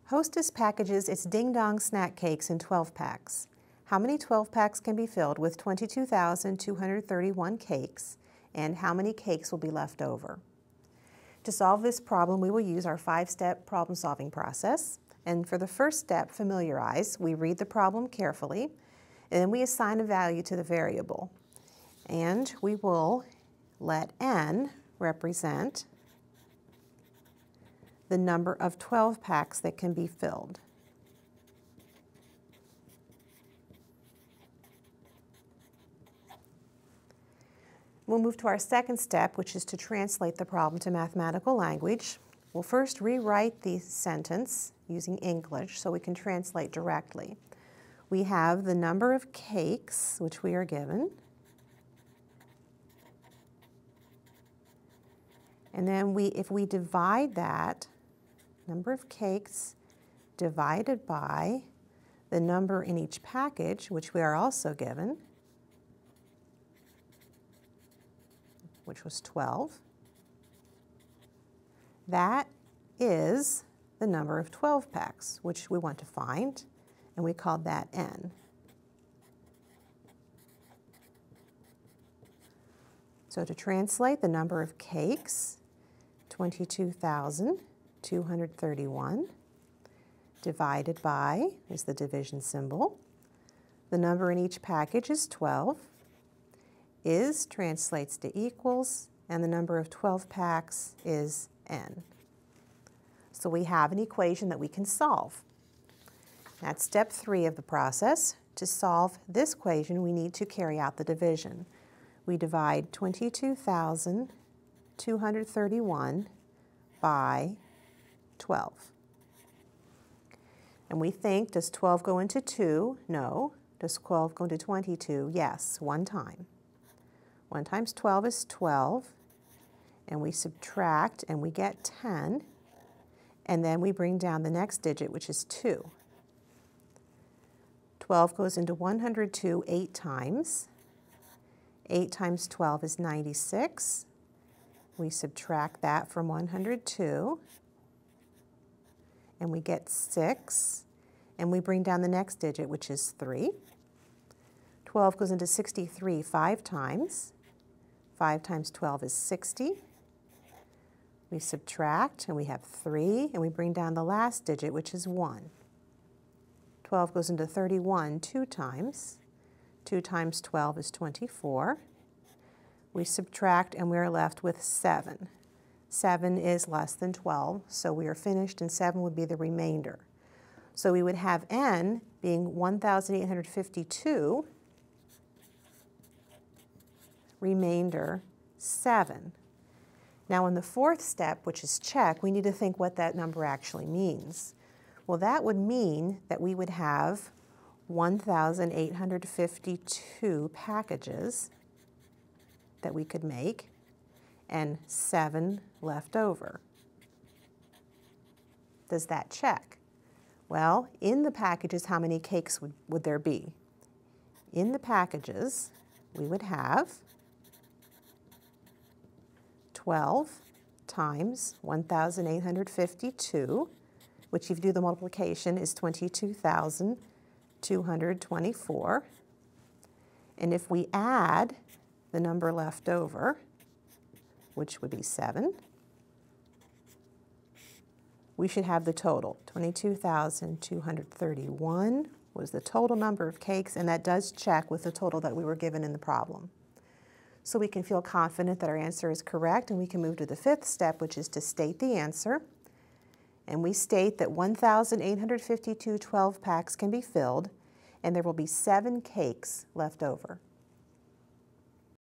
Hostess packages its Ding Dong snack cakes in 12 packs. How many 12 packs can be filled with 22,231 cakes, and how many cakes will be left over? To solve this problem, we will use our 5-step problem-solving process. And for the first step, familiarize, we read the problem carefully, and then we assign a value to the variable. And we will let n represent the number of 12 packs that can be filled. We'll move to our second step, which is to translate the problem to mathematical language. We'll first rewrite the sentence using English so we can translate directly. We have the number of cakes, which we are given. And then if we divide that, number of cakes divided by the number in each package, which we are also given, which was 12, that is the number of 12 packs, which we want to find, and we called that n. So to translate the number of cakes, 22,231 divided by is the division symbol. The number in each package is 12. Is translates to equals, and the number of 12 packs is n. So we have an equation that we can solve. That's step 3 of the process. To solve this equation, we need to carry out the division. We divide 22,231 by 12. And we think, does 12 go into 2? No. Does 12 go into 22? Yes, one time. 1 times 12 is 12, and we subtract and we get 10, and then we bring down the next digit, which is 2. 12 goes into 102 8 times. 8 times 12 is 96. We subtract that from 102, and we get 6, and we bring down the next digit, which is 3. 12 goes into 63 5 times. 5 times 12 is 60. We subtract, and we have 3, and we bring down the last digit, which is 1. 12 goes into 31 2 times. 2 times 12 is 24. We subtract, and we are left with 7. 7 is less than 12, so we are finished, and 7 would be the remainder. So we would have n being 1,852, remainder 7. Now in the fourth step, which is check, we need to think what that number actually means. Well, that would mean that we would have 1,852 packages that we could make and 7 left over. Does that check? Well, in the packages, how many cakes would there be? In the packages, we would have 12 times 1,852, which if you do the multiplication is 22,224. And if we add the number left over, which would be 7, we should have the total. 22,231 was the total number of cakes, and that does check with the total that we were given in the problem. So we can feel confident that our answer is correct, and we can move to the fifth step, which is to state the answer. And we state that 1,852 12 packs can be filled, and there will be 7 cakes left over.